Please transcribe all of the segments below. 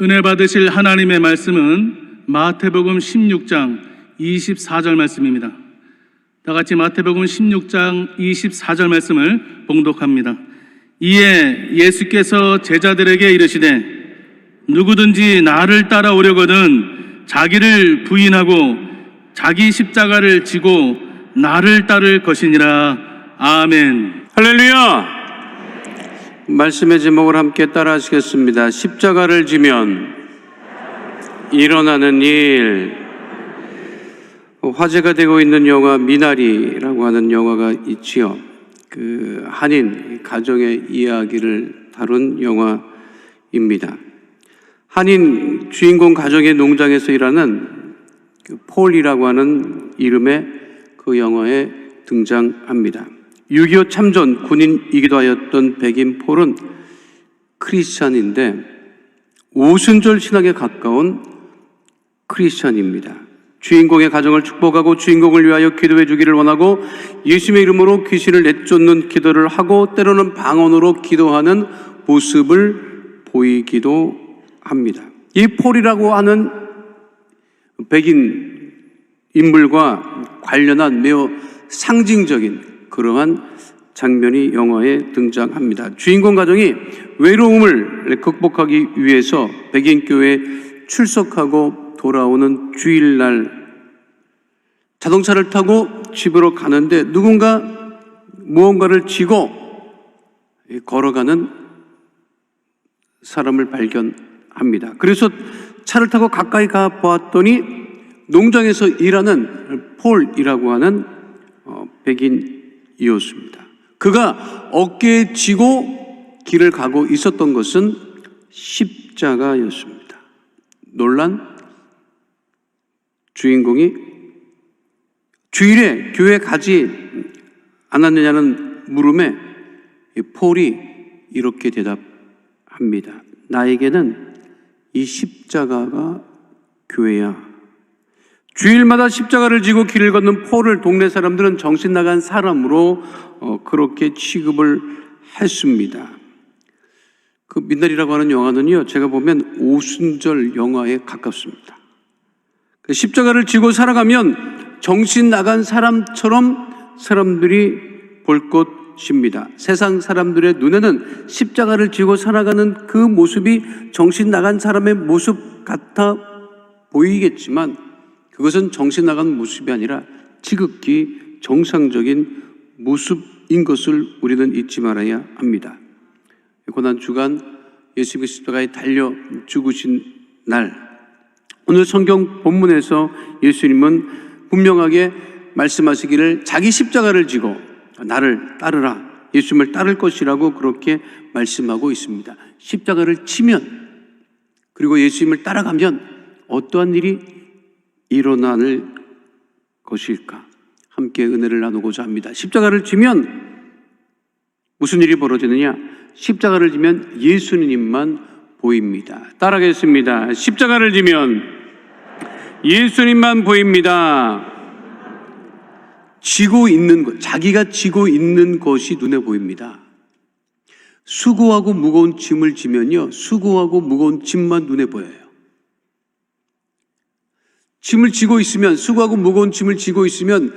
은혜 받으실 하나님의 말씀은 마태복음 16장 24절 말씀입니다. 다 같이 마태복음 16장 24절 말씀을 봉독합니다. 이에 예수께서 제자들에게 이르시되 누구든지 나를 따라오려거든 자기를 부인하고 자기 십자가를 지고 나를 따를 것이니라. 아멘. 할렐루야. 말씀의 제목을 함께 따라 하시겠습니다. 십자가를 지면 일어나는 일. 화제가 되고 있는 영화 미나리라고 하는 영화가 있지요. 그 한인 가정의 이야기를 다룬 영화입니다. 한인 주인공 가정의 농장에서 일하는 폴이라고 하는 이름의 그 영화에 등장합니다. 6.25 참전 군인이기도 하였던 백인 폴은 크리스찬인데 오순절 신학에 가까운 크리스찬입니다. 주인공의 가정을 축복하고 주인공을 위하여 기도해 주기를 원하고 예수님의 이름으로 귀신을 내쫓는 기도를 하고 때로는 방언으로 기도하는 모습을 보이기도 합니다. 이 폴이라고 하는 백인 인물과 관련한 매우 상징적인 그러한 장면이 영화에 등장합니다. 주인공 가정이 외로움을 극복하기 위해서 백인 교회에 출석하고 돌아오는 주일날 자동차를 타고 집으로 가는데 누군가 무언가를 쥐고 걸어가는 사람을 발견합니다. 그래서 차를 타고 가까이 가 보았더니 농장에서 일하는 폴이라고 하는 백인이었습니다. 그가 어깨에 쥐고 길을 가고 있었던 것은 십자가였습니다. 놀란 주인공이 주일에 교회 가지 않았느냐는 물음에 폴이 이렇게 대답합니다. 나에게는 이 십자가가 교회야. 주일마다 십자가를 지고 길을 걷는 폴을 동네 사람들은 정신 나간 사람으로 그렇게 취급을 했습니다. 그 미나리라고 하는 영화는요, 제가 보면 오순절 영화에 가깝습니다. 십자가를 지고 살아가면 정신 나간 사람처럼 사람들이 볼 것입니다. 세상 사람들의 눈에는 십자가를 지고 살아가는 그 모습이 정신 나간 사람의 모습 같아 보이겠지만 그것은 정신 나간 모습이 아니라 지극히 정상적인 모습인 것을 우리는 잊지 말아야 합니다. 고난주간 예수님이 십자가에 달려 죽으신 날, 오늘 성경 본문에서 예수님은 분명하게 말씀하시기를 자기 십자가를 지고 나를 따르라, 예수님을 따를 것이라고 그렇게 말씀하고 있습니다. 십자가를 치면, 그리고 예수님을 따라가면 어떠한 일이 일어날 것일까? 함께 은혜를 나누고자 합니다. 십자가를 지면 무슨 일이 벌어지느냐? 십자가를 지면 예수님만 보입니다. 따라하겠습니다. 십자가를 지면 예수님만 보입니다. 지고 있는 것, 자기가 지고 있는 것이 눈에 보입니다. 수고하고 무거운 짐을 지면요, 수고하고 무거운 짐만 눈에 보여요. 짐을 지고 있으면, 수고하고 무거운 짐을 지고 있으면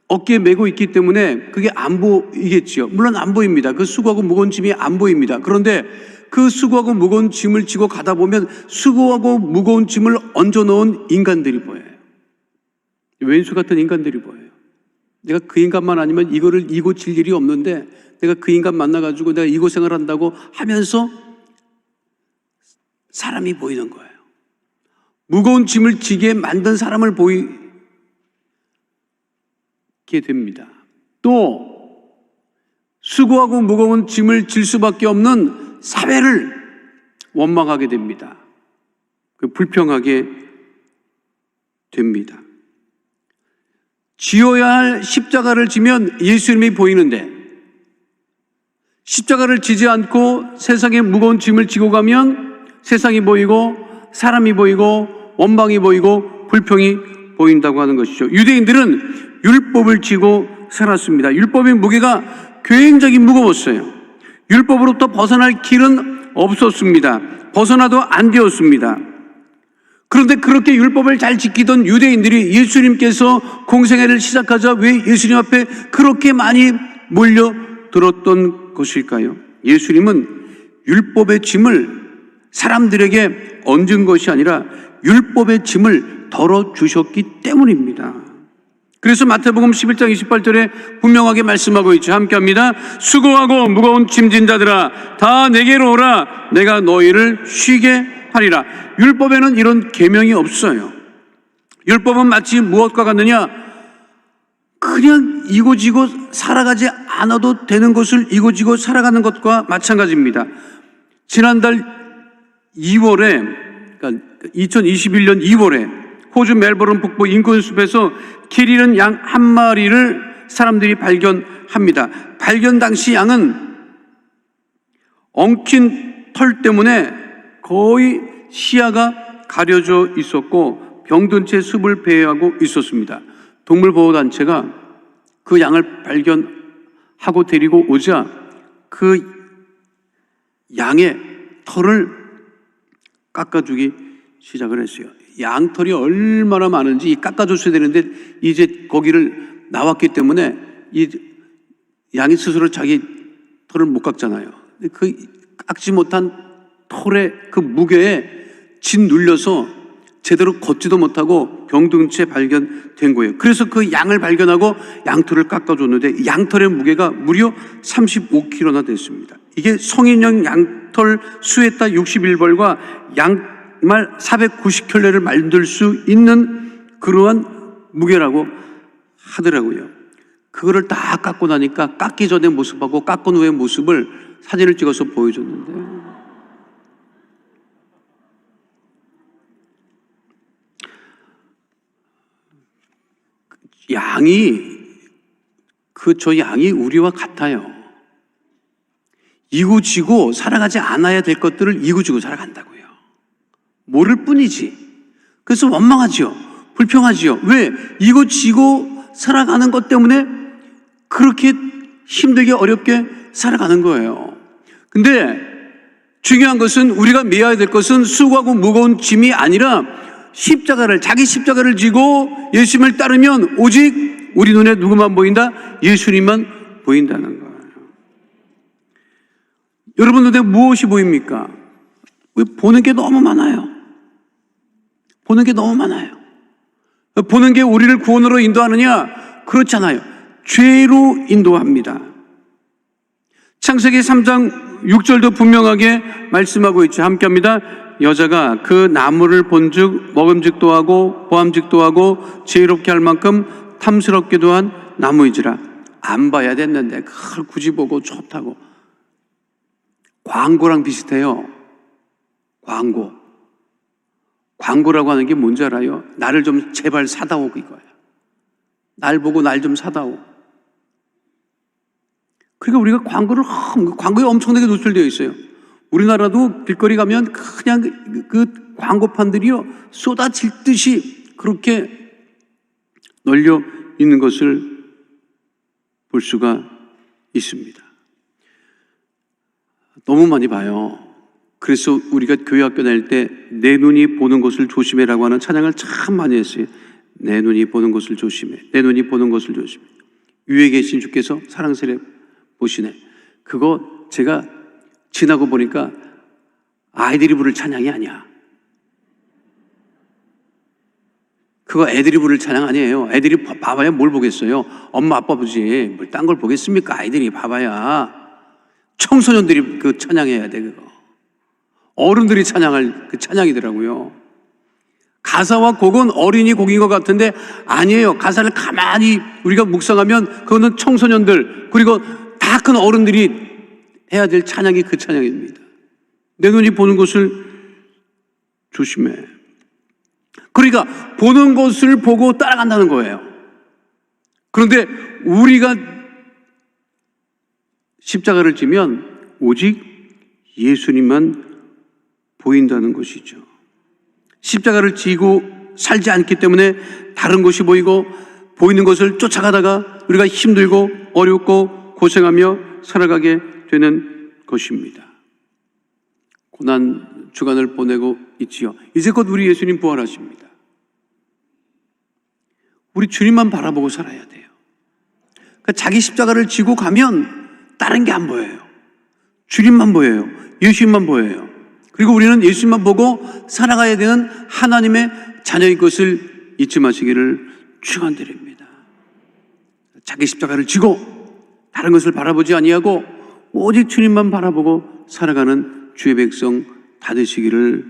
어깨에 메고 있기 때문에 그게 안 보이겠지요. 물론 안 보입니다. 그 수고하고 무거운 짐이 안 보입니다. 그런데 그 수고하고 무거운 짐을 지고 가다 보면 수고하고 무거운 짐을 얹어 놓은 인간들이 보여요. 왼수 같은 인간들이 보여요. 내가 그 인간만 아니면 이거를 이고 질 일이 없는데 내가 그 인간 만나가지고 내가 이 고생을 한다고 하면서 사람이 보이는 거예요. 무거운 짐을 지게 만든 사람을 보이게 됩니다. 또 수고하고 무거운 짐을 질 수밖에 없는 사회를 원망하게 됩니다. 불평하게 됩니다. 지어야 할 십자가를 지면 예수님이 보이는데 십자가를 지지 않고 세상의 무거운 짐을 지고 가면 세상이 보이고 사람이 보이고 원망이 보이고 불평이 보인다고 하는 것이죠. 유대인들은 율법을 지고 살았습니다. 율법의 무게가 굉장히 무거웠어요. 율법으로부터 벗어날 길은 없었습니다. 벗어나도 안 되었습니다. 그런데 그렇게 율법을 잘 지키던 유대인들이 예수님께서 공생애를 시작하자 왜 예수님 앞에 그렇게 많이 몰려들었던 것일까요? 예수님은 율법의 짐을 사람들에게 얹은 것이 아니라 율법의 짐을 덜어주셨기 때문입니다. 그래서 마태복음 11장 28절에 분명하게 말씀하고 있죠. 함께합니다. 수고하고 무거운 짐진 자들아 다 내게로 오라. 내가 너희를 쉬게 하리라. 율법에는 이런 계명이 없어요. 율법은 마치 무엇과 같느냐? 그냥 이고지고 살아가지 않아도 되는 것을 이고지고 살아가는 것과 마찬가지입니다. 지난달 2월에, 그러니까 2021년 2월에 호주 멜버른 북부 인콘숲에서 길 잃은 양 한 마리를 사람들이 발견합니다. 발견 당시 양은 엉킨 털 때문에 거의 시야가 가려져 있었고 병든 채 숲을 배회하고 있었습니다. 동물보호단체가 그 양을 발견하고 데리고 오자 그 양의 털을 깎아주기 시작을 했어요. 양털이 얼마나 많은지 깎아줬어야 되는데 이제 거기를 나왔기 때문에 이 양이 스스로 자기 털을 못 깎잖아요. 그 깎지 못한 털의 그 무게에 짓눌려서 제대로 걷지도 못하고 병든 채 발견된 거예요. 그래서 그 양을 발견하고 양털을 깎아줬는데 양털의 무게가 무려 35kg나 됐습니다. 이게 성인용 양털 수에따 61벌과 양말 490켤레를 만들 수 있는 그러한 무게라고 하더라고요. 그거를 다 깎고 나니까 깎기 전의 모습하고 깎은 후의 모습을 사진을 찍어서 보여줬는데 저 양이 우리와 같아요. 이고지고 살아가지 않아야 될 것들을 이고지고 살아간다고요. 모를 뿐이지. 그래서 원망하지요. 불평하지요. 왜? 이고지고 살아가는 것 때문에 그렇게 힘들게 어렵게 살아가는 거예요. 근데 중요한 것은 우리가 메어야 될 것은 수고하고 무거운 짐이 아니라 자기 십자가를 지고 예수님을 따르면 오직 우리 눈에 누구만 보인다? 예수님만 보인다는 거예요. 여러분 눈에 무엇이 보입니까? 보는 게 너무 많아요. 보는 게 너무 많아요. 보는 게 우리를 구원으로 인도하느냐? 그렇잖아요. 죄로 인도합니다. 창세기 3장 6절도 분명하게 말씀하고 있죠. 함께합니다. 여자가 그 나무를 본즉 먹음직도 하고 보암직도 하고 지혜롭게 할 만큼 탐스럽기도 한 나무이지라. 안 봐야 됐는데 그걸 굳이 보고 좋다고. 광고랑 비슷해요. 광고라고 하는 게 뭔지 알아요? 나를 좀 제발 사다오 이거야. 날 보고 날 좀 사다오. 그러니까 우리가 광고에 엄청나게 노출되어 있어요. 우리나라도 길거리 가면 그냥 그 광고판들이요 쏟아질 듯이 그렇게 널려 있는 것을 볼 수가 있습니다. 너무 많이 봐요. 그래서 우리가 교회 학교 다닐 때 내 눈이 보는 것을 조심해라고 하는 찬양을 참 많이 했어요. 내 눈이 보는 것을 조심해. 내 눈이 보는 것을 조심해. 위에 계신 주께서 사랑스레 보시네. 그거 제가 지나고 보니까 아이들이 부를 찬양이 아니야. 그거 애들이 부를 찬양 아니에요. 애들이 봐봐야 뭘 보겠어요. 엄마 아빠 보지 뭘 딴 걸 보겠습니까? 아이들이 봐봐야. 청소년들이 그 찬양해야 돼. 그거 어른들이 찬양할 그 찬양이더라고요. 가사와 곡은 어린이 곡인 것 같은데 아니에요. 가사를 가만히 우리가 묵상하면 그거는 청소년들 그리고 다 큰 어른들이 해야 될 찬양이 그 찬양입니다. 내 눈이 보는 것을 조심해. 그러니까 보는 것을 보고 따라간다는 거예요. 그런데 우리가 십자가를 지면 오직 예수님만 보인다는 것이죠. 십자가를 지고 살지 않기 때문에 다른 것이 보이고 보이는 것을 쫓아가다가 우리가 힘들고 어렵고 고생하며 살아가게 되는 것입니다. 고난 주간을 보내고 있지요. 이제 곧 우리 예수님 부활하십니다. 우리 주님만 바라보고 살아야 돼요. 그러니까 자기 십자가를 지고 가면 다른 게 안 보여요. 주님만 보여요. 예수님만 보여요. 그리고 우리는 예수님만 보고 살아가야 되는 하나님의 자녀인 것을 잊지 마시기를 축원드립니다. 자기 십자가를 지고 다른 것을 바라보지 아니하고 오직 주님만 바라보고 살아가는 주의 백성 다 되시기를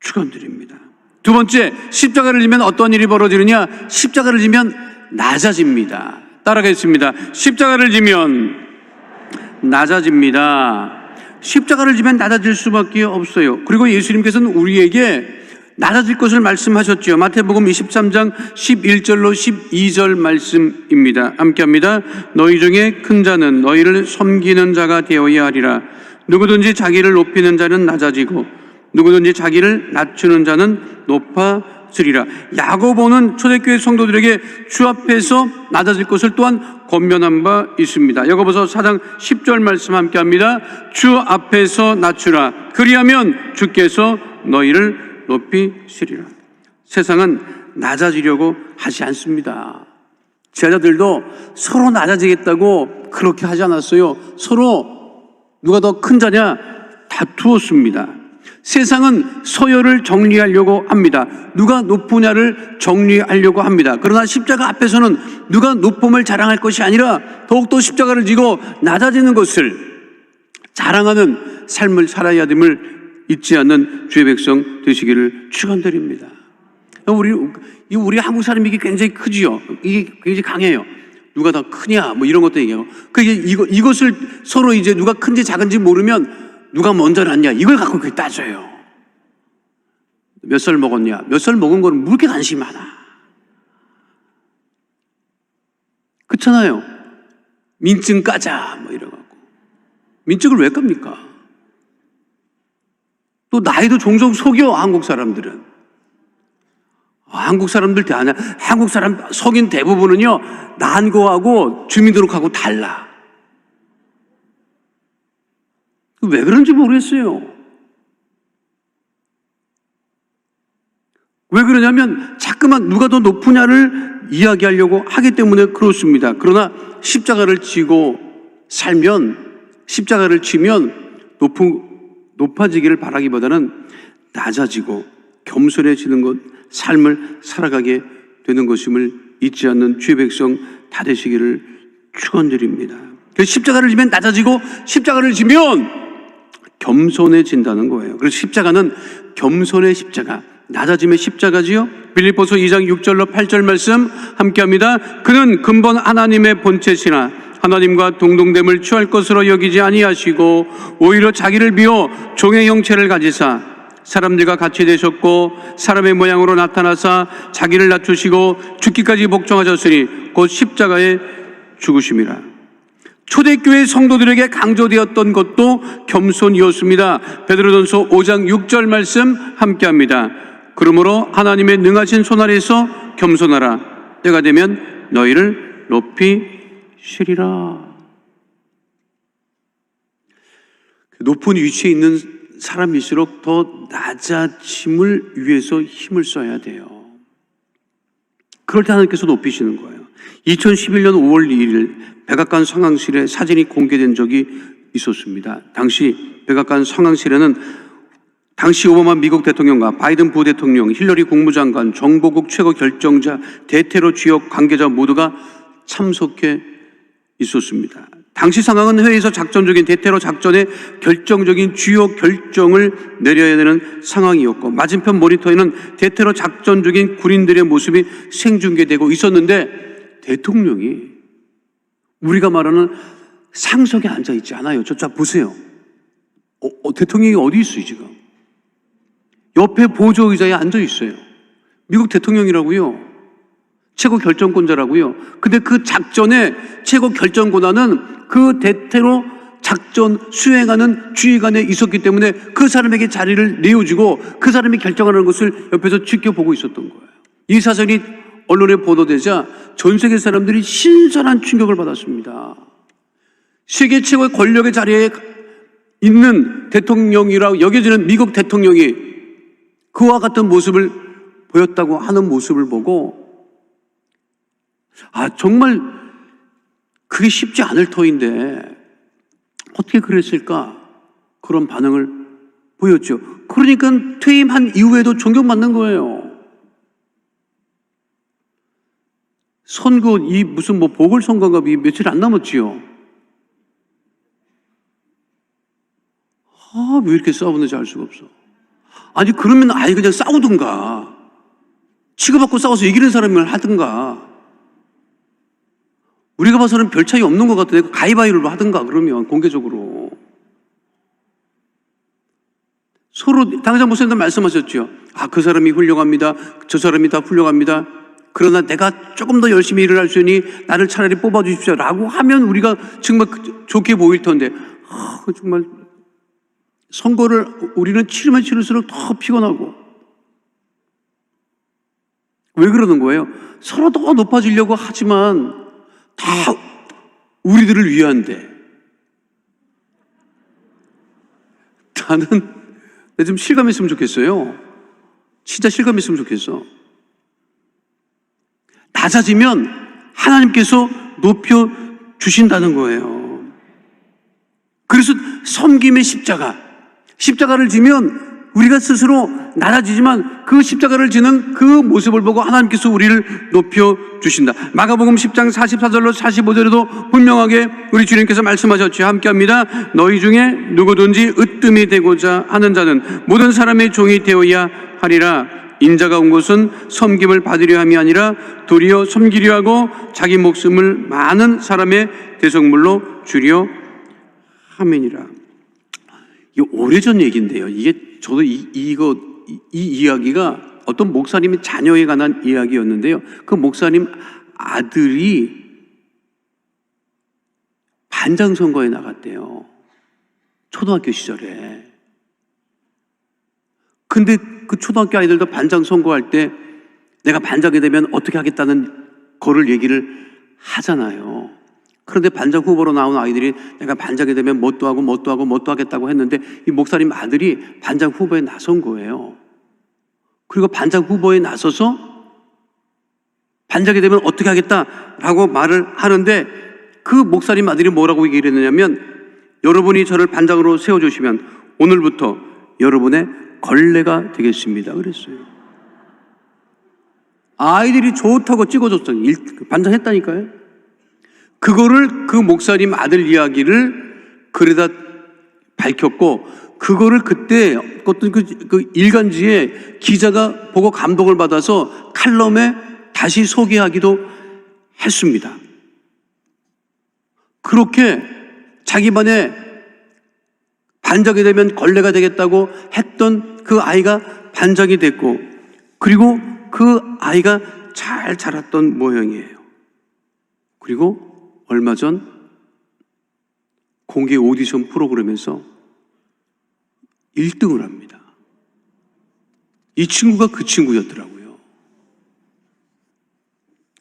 축원드립니다. 두 번째, 십자가를 지면 어떤 일이 벌어지느냐? 십자가를 지면 낮아집니다. 따라가겠습니다. 십자가를 지면 낮아집니다. 십자가를 지면 낮아질 수밖에 없어요. 그리고 예수님께서는 우리에게 낮아질 것을 말씀하셨죠. 마태복음 23장 11절로 12절 말씀입니다. 함께합니다. 너희 중에 큰 자는 너희를 섬기는 자가 되어야 하리라. 누구든지 자기를 높이는 자는 낮아지고 누구든지 자기를 낮추는 자는 높아지리라. 야고보는 초대교회 성도들에게 주 앞에서 낮아질 것을 또한 권면한 바 있습니다. 야고보서 4장 10절 말씀 함께합니다. 주 앞에서 낮추라. 그리하면 주께서 너희를 높이시리라. 세상은 낮아지려고 하지 않습니다. 제자들도 서로 낮아지겠다고 그렇게 하지 않았어요. 서로 누가 더 큰 자냐 다투었습니다. 세상은 서열을 정리하려고 합니다. 누가 높으냐를 정리하려고 합니다. 그러나 십자가 앞에서는 누가 높음을 자랑할 것이 아니라 더욱더 십자가를 지고 낮아지는 것을 자랑하는 삶을 살아야 됨을 잊지 않는 주의 백성 되시기를 축원드립니다. 우리 한국 사람이 이게 굉장히 크지요. 이게 굉장히 강해요. 누가 더 크냐 뭐 이런 것도 얘기하고. 이것을 서로 이제 누가 큰지 작은지 모르면 누가 먼저 났냐 이걸 갖고 그렇게 따져요. 몇 살 먹었냐, 몇 살 먹은 거는 뭐 이렇게 관심이 많아. 그렇잖아요. 민증 까자 뭐 이래갖고. 민증을 왜 깝니까? 또 나이도 종종 속여. 한국 사람들은. 한국 사람들 대하냐, 한국 사람 속인 대부분은요 난 거하고 주민등록하고 달라. 왜 그런지 모르겠어요. 왜 그러냐면 자꾸만 누가 더 높으냐를 이야기하려고 하기 때문에 그렇습니다. 그러나 십자가를 지고 살면, 십자가를 지면 높아지기를 바라기보다는 낮아지고 겸손해지는 것, 삶을 살아가게 되는 것임을 잊지 않는 주의 백성 다 되시기를 축원드립니다. 십자가를 지면 낮아지고 십자가를 지면 겸손해진다는 거예요. 그래서 십자가는 겸손의 십자가, 낮아짐의 십자가지요. 빌립보서 2장 6절로 8절 말씀 함께합니다. 그는 근본 하나님의 본체시나 하나님과 동등됨을 취할 것으로 여기지 아니하시고 오히려 자기를 비워 종의 형체를 가지사 사람들과 같이 되셨고 사람의 모양으로 나타나사 자기를 낮추시고 죽기까지 복종하셨으니 곧 십자가에 죽으심이라. 초대교회 성도들에게 강조되었던 것도 겸손이었습니다. 베드로전서 5장 6절 말씀 함께합니다. 그러므로 하나님의 능하신 손 아래서 겸손하라. 때가 되면 너희를 높이시리라. 높은 위치에 있는 사람일수록 더 낮아짐을 위해서 힘을 써야 돼요. 그럴 때 하나님께서 높이시는 거예요. 2011년 5월 2일 백악관 상황실에 사진이 공개된 적이 있었습니다. 당시 백악관 상황실에는 당시 오바마 미국 대통령과 바이든 부대통령, 힐러리 국무장관, 정보국 최고 결정자, 대테러 주요 관계자 모두가 참석해 있었습니다. 당시 상황은 회의에서 작전적인 대테러 작전의 결정적인 주요 결정을 내려야 되는 상황이었고 맞은편 모니터에는 대테러 작전 중인 군인들의 모습이 생중계되고 있었는데 대통령이 우리가 말하는 상석에 앉아있지 않아요. 저 보세요. 대통령이 어디 있어요 지금? 옆에 보조의자에 앉아있어요. 미국 대통령이라고요. 최고 결정권자라고요. 근데 그 작전의 최고 결정권자는 그 대테러 작전 수행하는 주의관에 있었기 때문에 그 사람에게 자리를 내어주고 그 사람이 결정하는 것을 옆에서 지켜보고 있었던 거예요. 이 사실이 언론에 보도되자 전 세계 사람들이 신선한 충격을 받았습니다. 세계 최고의 권력의 자리에 있는 대통령이라고 여겨지는 미국 대통령이 그와 같은 모습을 보였다고 하는 모습을 보고, 정말 그게 쉽지 않을 터인데 어떻게 그랬을까? 그런 반응을 보였죠. 그러니까 퇴임한 이후에도 존경받는 거예요. 선거, 무슨 보궐선거가 며칠 안 남았지요. 왜 이렇게 싸우는지 알 수가 없어. 아니, 그러면 그냥 싸우든가. 치고받고 싸워서 이기는 사람을 하든가. 우리가 봐서는 별 차이 없는 것 같은데 가위바위보를 하든가, 그러면 공개적으로. 서로 당장 목사님도 말씀하셨죠. 그 사람이 훌륭합니다. 저 사람이 다 훌륭합니다. 그러나 내가 조금 더 열심히 일을 할 수 있으니 나를 차라리 뽑아주십시오 라고 하면 우리가 정말 좋게 보일 텐데, 정말 선거를 우리는 치르면 치를수록 더 피곤하고. 왜 그러는 거예요? 서로 더 높아지려고 하지만 다 우리들을 위한데. 나는 좀 실감했으면 좋겠어요. 진짜 실감했으면 좋겠어. 낮아지면 하나님께서 높여 주신다는 거예요. 그래서 섬김의 십자가를 지면 우리가 스스로 낮아지지만 그 십자가를 지는 그 모습을 보고 하나님께서 우리를 높여 주신다. 마가복음 10장 44절로 45절에도 분명하게 우리 주님께서 말씀하셨죠. 함께합니다. 너희 중에 누구든지 으뜸이 되고자 하는 자는 모든 사람의 종이 되어야 하리라. 인자가 온 것은 섬김을 받으려 함이 아니라 도리어 섬기려 하고 자기 목숨을 많은 사람의 대속물로 주려 함이니라. 이 오래전 얘기인데요. 이게 저도 이 이야기가 어떤 목사님의 자녀에 관한 이야기였는데요. 그 목사님 아들이 반장 선거에 나갔대요. 초등학교 시절에. 근데 그 초등학교 아이들도 반장 선거할 때 내가 반장이 되면 어떻게 하겠다는 거를 얘기를 하잖아요. 그런데 반장 후보로 나온 아이들이 내가 반장이 되면 뭣도 하고 하겠다고 했는데 이 목사님 아들이 반장 후보에 나선 거예요. 그리고 반장 후보에 나서서 반장이 되면 어떻게 하겠다라고 말을 하는데 그 목사님 아들이 뭐라고 얘기를 했느냐면, 여러분이 저를 반장으로 세워주시면 오늘부터 여러분의 걸레가 되겠습니다 그랬어요. 아이들이 좋다고 찍어줬어요. 반장했다니까요. 그거를 그 목사님 아들 이야기를 글에다 밝혔고, 그거를 그때 어떤 그 일간지에 기자가 보고 감동을 받아서 칼럼에 다시 소개하기도 했습니다. 그렇게 자기 반에 반장이 되면 걸레가 되겠다고 했던 그 아이가 반장이 됐고, 그리고 그 아이가 잘 자랐던 모양이에요. 그리고 얼마 전 공개 오디션 프로그램에서 1등을 합니다. 이 친구가 그 친구였더라고요.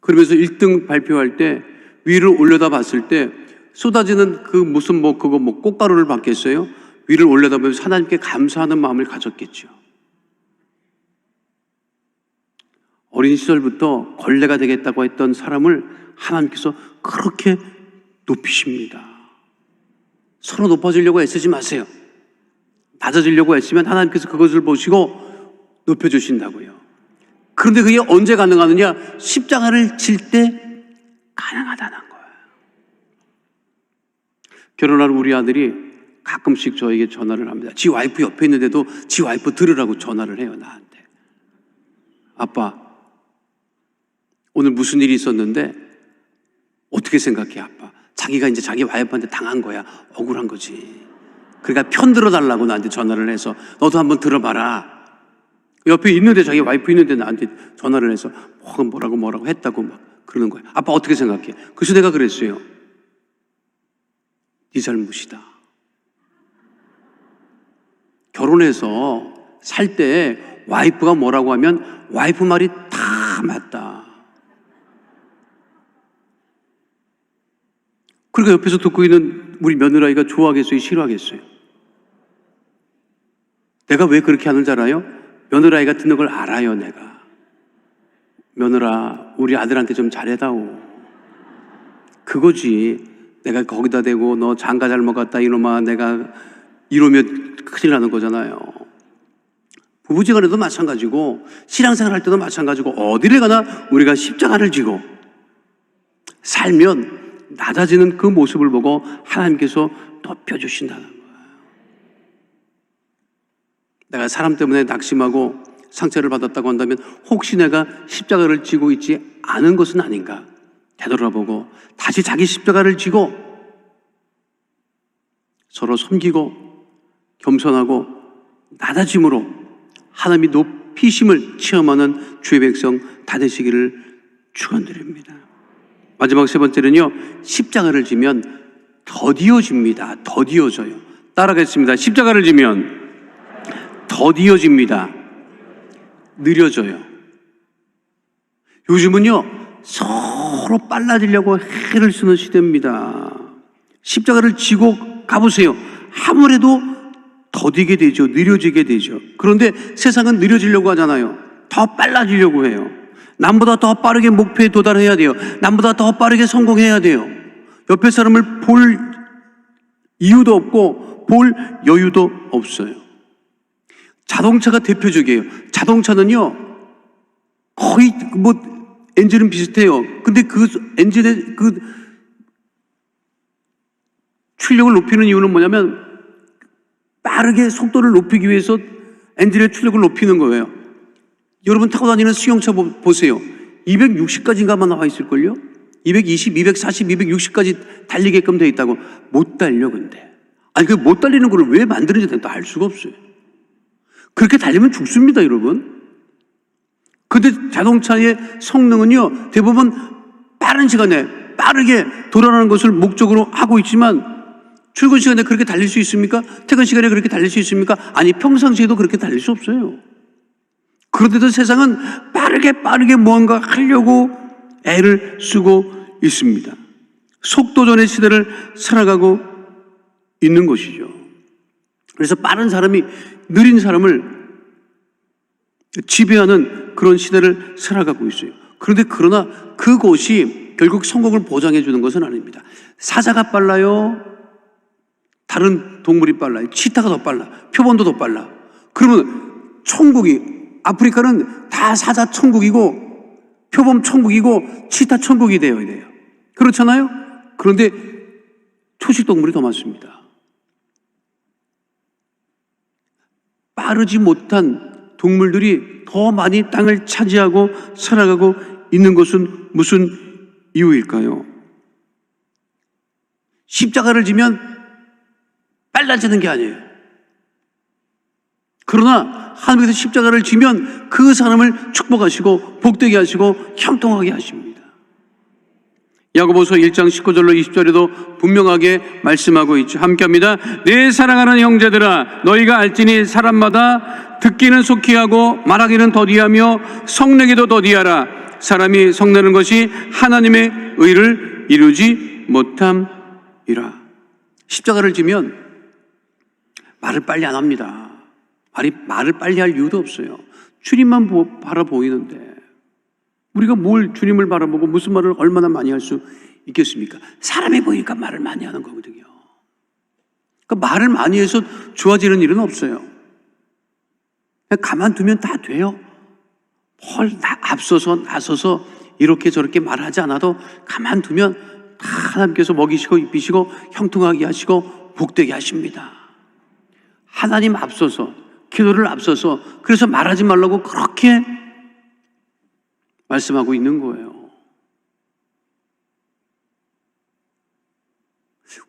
그러면서 1등 발표할 때 위를 올려다 봤을 때 쏟아지는 그 무슨 꽃가루를 받겠어요? 위를 올려다보면서 하나님께 감사하는 마음을 가졌겠죠. 어린 시절부터 걸레가 되겠다고 했던 사람을 하나님께서 그렇게 높이십니다. 서로 높아지려고 애쓰지 마세요. 낮아지려고 애쓰면 하나님께서 그것을 보시고 높여주신다고요. 그런데 그게 언제 가능하느냐? 십자가를 질 때 가능하다는 거예요. 결혼한 우리 아들이 가끔씩 저에게 전화를 합니다. 지 와이프 옆에 있는데도 지 와이프 들으라고 전화를 해요, 나한테. 아빠, 오늘 무슨 일이 있었는데 어떻게 생각해, 아빠? 자기가 이제 자기 와이프한테 당한 거야. 억울한 거지. 그러니까 편 들어달라고 나한테 전화를 해서 너도 한번 들어봐라. 옆에 있는데, 자기 와이프 있는데 나한테 전화를 해서 뭐라고 했다고 막 그러는 거야. 아빠 어떻게 생각해? 그래서 내가 그랬어요. 네 잘못이다. 결혼해서 살 때 와이프가 뭐라고 하면 와이프 말이 다 맞다. 그러니까 옆에서 듣고 있는 우리 며느라이가 좋아하겠어요, 싫어하겠어요? 내가 왜 그렇게 하는 줄 알아요? 며느라이가 듣는 걸 알아요. 내가 며느라 우리 아들한테 좀 잘해다오, 그거지. 내가 거기다 대고 너 장가 잘못 갔다 이놈아, 내가 이러면 큰일 나는 거잖아요. 부부지간에도 마찬가지고 신앙생활 할 때도 마찬가지고 어디를 가나 우리가 십자가를 지고 살면 낮아지는 그 모습을 보고 하나님께서 높여주신다는 거예요. 내가 사람 때문에 낙심하고 상처를 받았다고 한다면 혹시 내가 십자가를 지고 있지 않은 것은 아닌가 되돌아보고 다시 자기 십자가를 지고 서로 섬기고 겸손하고 낮아짐으로 하나님이 높이심을 체험하는 주의 백성 다 되시기를 축원드립니다. 마지막 세 번째는요, 십자가를 지면 더디어집니다. 더디어져요. 따라가겠습니다. 십자가를 지면 더디어집니다. 느려져요. 요즘은요, 서로 빨라지려고 해를 쓰는 시대입니다. 십자가를 지고 가보세요. 아무래도 더디게 되죠. 느려지게 되죠. 그런데 세상은 느려지려고 하잖아요. 더 빨라지려고 해요. 남보다 더 빠르게 목표에 도달해야 돼요. 남보다 더 빠르게 성공해야 돼요. 옆에 사람을 볼 이유도 없고 볼 여유도 없어요. 자동차가 대표적이에요. 자동차는요, 거의 엔진은 비슷해요. 근데 그 엔진의 그 출력을 높이는 이유는 뭐냐면 빠르게 속도를 높이기 위해서 엔진의 출력을 높이는 거예요. 여러분 타고 다니는 승용차 보세요. 260까지인가만 나와 있을걸요? 220, 240, 260까지 달리게끔 돼 있다고. 못 달려, 근데. 아니, 그 못 달리는 걸 왜 만드는지 또 알 수가 없어요. 그렇게 달리면 죽습니다, 여러분. 근데 자동차의 성능은요, 대부분 빠른 시간에 빠르게 돌아가는 것을 목적으로 하고 있지만 출근 시간에 그렇게 달릴 수 있습니까? 퇴근 시간에 그렇게 달릴 수 있습니까? 아니, 평상시에도 그렇게 달릴 수 없어요. 그런데도 세상은 빠르게 무언가 하려고 애를 쓰고 있습니다. 속도전의 시대를 살아가고 있는 것이죠. 그래서 빠른 사람이 느린 사람을 지배하는 그런 시대를 살아가고 있어요. 그러나 그것이 결국 성공을 보장해 주는 것은 아닙니다. 사자가 빨라요? 다른 동물이 빨라요? 치타가 더 빨라? 표범도 더 빨라? 그러면 아프리카는 다 사자 천국이고 표범 천국이고 치타 천국이 되어야 돼요. 그렇잖아요? 그런데 초식 동물이 더 많습니다. 빠르지 못한 동물들이 더 많이 땅을 차지하고 살아가고 있는 것은 무슨 이유일까요? 십자가를 지면 빨라지는 게 아니에요. 그러나 하나님께서 십자가를 지면 그 사람을 축복하시고 복되게 하시고 형통하게 하십니다. 야고보서 1장 19절로 20절에도 분명하게 말씀하고 있죠. 함께합니다. 내 사랑하는 형제들아, 너희가 알지니 사람마다 듣기는 속히 하고 말하기는 더디하며 성내기도 더디하라. 사람이 성내는 것이 하나님의 의를 이루지 못함이라. 십자가를 지면 말을 빨리 안 합니다. 말을 빨리 할 이유도 없어요. 주님만 바라보이는데 우리가 뭘 주님을 바라보고 무슨 말을 얼마나 많이 할 수 있겠습니까? 사람이 보니까 말을 많이 하는 거거든요. 그러니까 말을 많이 해서 좋아지는 일은 없어요. 그냥 가만두면 다 돼요. 앞서서 나서서 이렇게 저렇게 말하지 않아도 가만두면 다 하나님께서 먹이시고 입히시고 형통하게 하시고 복되게 하십니다. 하나님 앞서서, 기도를 앞서서, 그래서 말하지 말라고 그렇게 말씀하고 있는 거예요.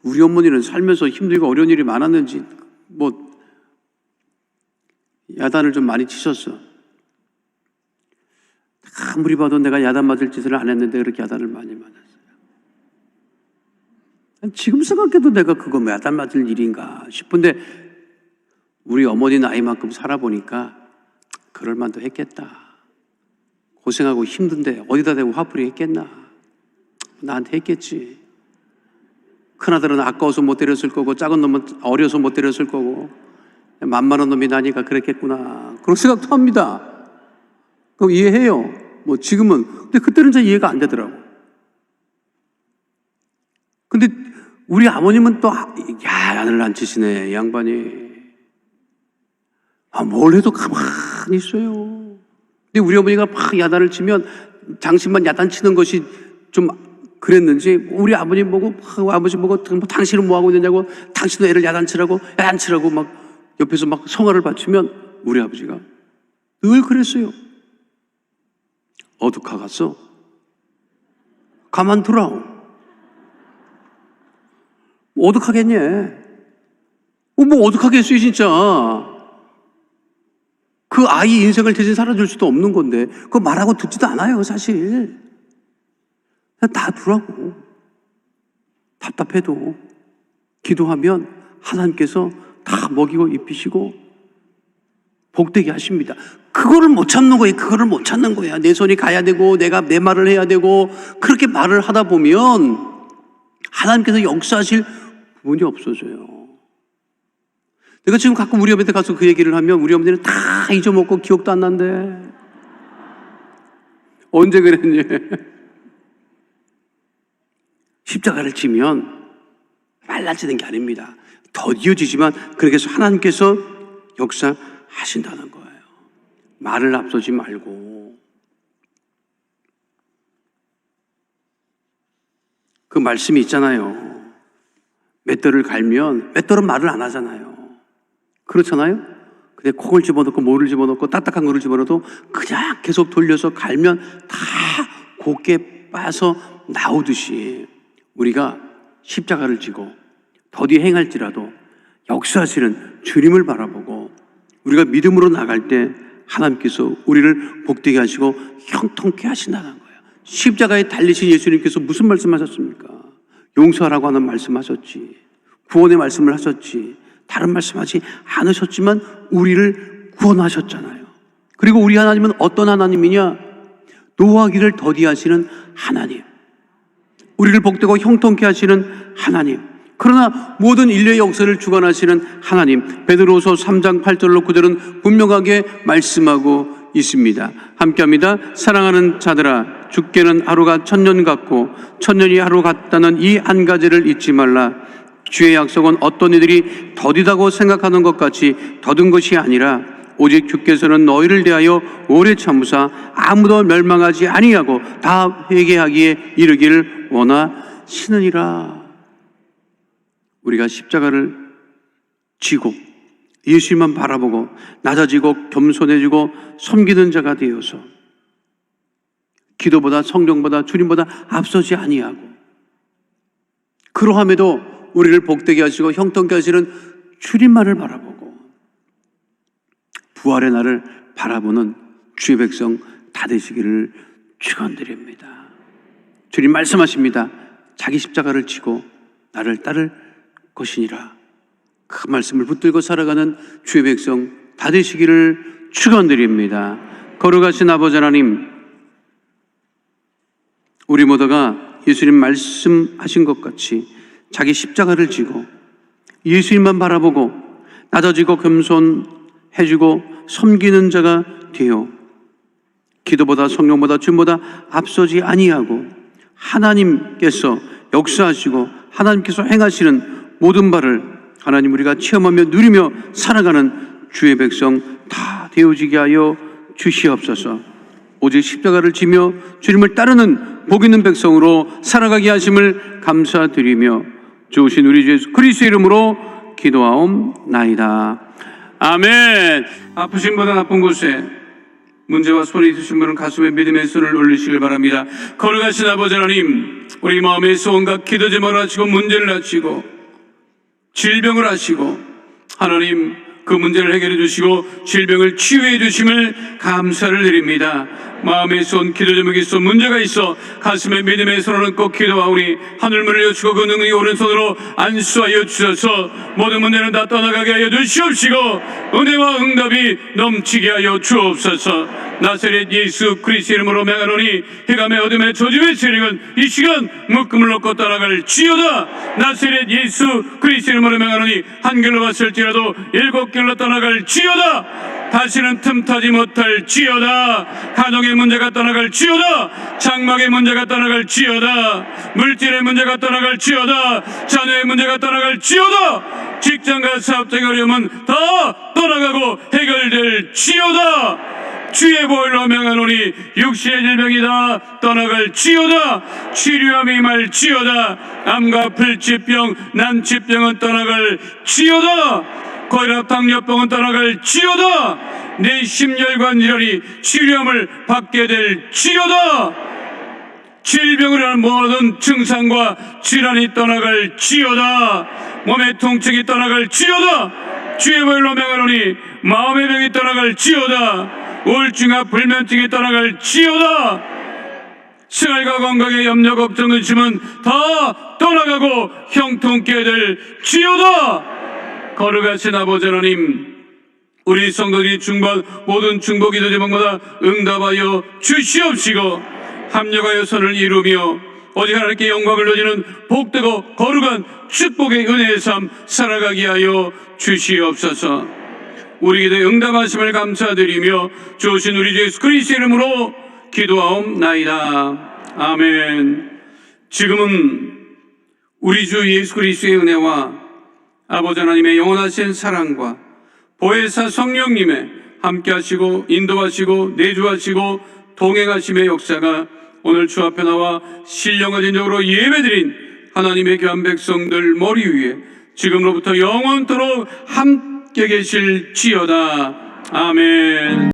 우리 어머니는 살면서 힘들고 어려운 일이 많았는지 야단을 좀 많이 치셨어. 아무리 봐도 내가 야단 맞을 짓을 안 했는데 그렇게 야단을 많이 맞았어요. 지금 생각해도 내가 그거 야단 맞을 일인가 싶은데 우리 어머니 나이만큼 살아보니까 그럴 만도 했겠다. 고생하고 힘든데 어디다 대고 화풀이 했겠나? 나한테 했겠지. 큰아들은 아까워서 못 때렸을 거고 작은 놈은 어려서 못 때렸을 거고 만만한 놈이 나니까 그랬겠구나, 그런 생각도 합니다. 그럼 이해해요. 뭐 지금은. 근데 그때는 잘 이해가 안 되더라고. 근데 우리 아버님은 또 야단을 안 치시네, 이 양반이. 뭘 해도 가만히 있어요. 근데 우리 어머니가 막 야단을 치면 당신만 야단 치는 것이 좀 그랬는지, 우리 아버님 보고, 아버지 보고, 당신은 뭐 하고 있느냐고, 당신도 애를 야단치라고 막 옆에서 막 성화를 바치면 우리 아버지가 늘 그랬어요. 어둑하겠어? 가만두라. 어둑하겠냐? 뭐 어둑하겠어요, 진짜. 그 아이 인생을 대신 살아줄 수도 없는 건데, 그거 말하고 듣지도 않아요, 사실. 그냥 다 두라고. 답답해도 기도하면 하나님께서 다 먹이고 입히시고 복되게 하십니다. 그거를 못 참는 거예요. 그거를 못 찾는 거야. 내 손이 가야 되고 내가 내 말을 해야 되고, 그렇게 말을 하다 보면 하나님께서 역사하실 부분이 없어져요. 내가 지금 가끔 우리 어머니한테 가서 그 얘기를 하면 우리 어머니는 다 잊어먹고 기억도 안 난대. 언제 그랬니? 십자가를 지면 말라지는 게 아닙니다. 더디어지지만 그렇게 해서 하나님께서 역사하신다는 거예요. 말을 앞서지 말고. 그 말씀이 있잖아요. 맷돌을 갈면, 맷돌은 말을 안 하잖아요. 그렇잖아요? 근데 콩을 집어넣고 모를 집어넣고 딱딱한 거를 집어넣어도 그냥 계속 돌려서 갈면 다 곱게 빠서 나오듯이, 우리가 십자가를 지고 더디 행할지라도 역사하시는 주님을 바라보고 우리가 믿음으로 나갈 때 하나님께서 우리를 복되게 하시고 형통케 하신다는 거예요. 십자가에 달리신 예수님께서 무슨 말씀하셨습니까? 용서하라고 하는 말씀하셨지, 구원의 말씀을 하셨지, 다른 말씀하지 않으셨지만 우리를 구원하셨잖아요. 그리고 우리 하나님은 어떤 하나님이냐? 노하기를 더디하시는 하나님, 우리를 복되고 형통케 하시는 하나님, 그러나 모든 인류의 역사를 주관하시는 하나님, 베드로후서 3장 8절로 9절은 분명하게 말씀하고 있습니다. 함께합니다. 사랑하는 자들아, 죽게는 하루가 천년 같고 천년이 하루 같다는 이 한 가지를 잊지 말라. 주의 약속은 어떤 이들이 더디다고 생각하는 것 같이 더딘 것이 아니라 오직 주께서는 너희를 대하여 오래 참으사 아무도 멸망하지 아니하고 다 회개하기에 이르기를 원하시느니라. 우리가 십자가를 지고 예수님만 바라보고 낮아지고 겸손해지고 섬기는 자가 되어서 기도보다 성경보다 주님보다 앞서지 아니하고, 그러함에도 우리를 복되게 하시고 형통케 하시는 주님만을 바라보고 부활의 날을 바라보는 주의 백성 다 되시기를 축원드립니다. 주님 말씀하십니다. 자기 십자가를 지고 나를 따를 것이니라. 그 말씀을 붙들고 살아가는 주의 백성 다 되시기를 축원드립니다. 거룩하신 아버지 하나님, 우리 모두가 예수님 말씀하신 것 같이 자기 십자가를 지고 예수님만 바라보고 낮아지고 겸손해지고 섬기는 자가 되어 기도보다 성령보다 주님보다 앞서지 아니하고 하나님께서 역사하시고 하나님께서 행하시는 모든 바를 하나님 우리가 체험하며 누리며 살아가는 주의 백성 다 되어지게 하여 주시옵소서. 오직 십자가를 지며 주님을 따르는 복 있는 백성으로 살아가게 하심을 감사드리며 주신 우리 주 예수 그리스도의 이름으로 기도하옵나이다. 아멘. 아프신 분은 아픈 곳에, 문제와 손이 있으신 분은 가슴에 믿음의 손을 올리시길 바랍니다. 거룩하신 아버지 하나님, 우리 마음의 소원과 기도 제목을 하시고 문제를 하시고 질병을 하시고 하나님 그 문제를 해결해 주시고 질병을 치유해 주심을 감사를 드립니다. 마음의 손, 기도 제목이 있어 문제가 있어 가슴에 믿음의 손을 얹고 기도하오니 하늘문을 여시고 그 능력이 오른손으로 안수하여 주셔서 모든 문제는 다 떠나가게 하여 주시옵시고 은혜와 응답이 넘치게 하여 주옵소서. 나사렛 예수 그리스도의 이름으로 명하노니 해감의 어둠의 조짐의 세력은 이 시간 묶음을 놓고 떠나갈지어다. 나사렛 예수 그리스도의 이름으로 명하노니 한 길로 갔을지라도 7길로 떠나갈지어다. 다시는 틈타지 못할지어다. 가정의 문제가 떠나갈지어다. 장막의 문제가 떠나갈지어다. 물질의 문제가 떠나갈지어다. 자녀의 문제가 떠나갈지어다. 직장과 사업적인 어려움은 다 떠나가고 해결될지어다. 주의 보혈로 명하노니 육신의 질병이 다 떠나갈지어다. 치료함이 말지어다. 암과 불치병, 난치병은 떠나갈지어다. 고혈압, 당뇨병은 떠나갈지어다. 내 심혈관 질환이 치료함을 받게 될지어다. 질병으로 인한 모든 증상과 질환이 떠나갈지어다. 몸의 통증이 떠나갈지어다. 주의 보혈로 명하노니 마음의 병이 떠나갈지어다. 우울증과 불면증이 떠나갈지어다. 생활과 건강의 염려, 걱정, 의심은 다 떠나가고 형통케 될지어다. 거룩하신 아버지 하나님, 우리 성도들이 중보한 모든 중보 기도 제목마다 응답하여 주시옵시고 합력하여 선을 이루며 오직 하나님께 영광을 돌리는 복되고 거룩한 축복의 은혜의 삶 살아가게 하여 주시옵소서. 우리 기도에 응답하심을 감사드리며 주신 우리 주 예수 그리스도의 이름으로 기도하옵나이다. 아멘. 지금은 우리 주 예수 그리스도의 은혜와 아버지 하나님의 영원하신 사랑과 보혜사 성령님의 함께하시고 인도하시고 내주하시고 동행하심의 역사가 오늘 주 앞에 나와 신령과 진정으로 예배드린 하나님의 귀한 백성들 머리 위에 지금로부터 영원토록 함께 계실지어다. 아멘.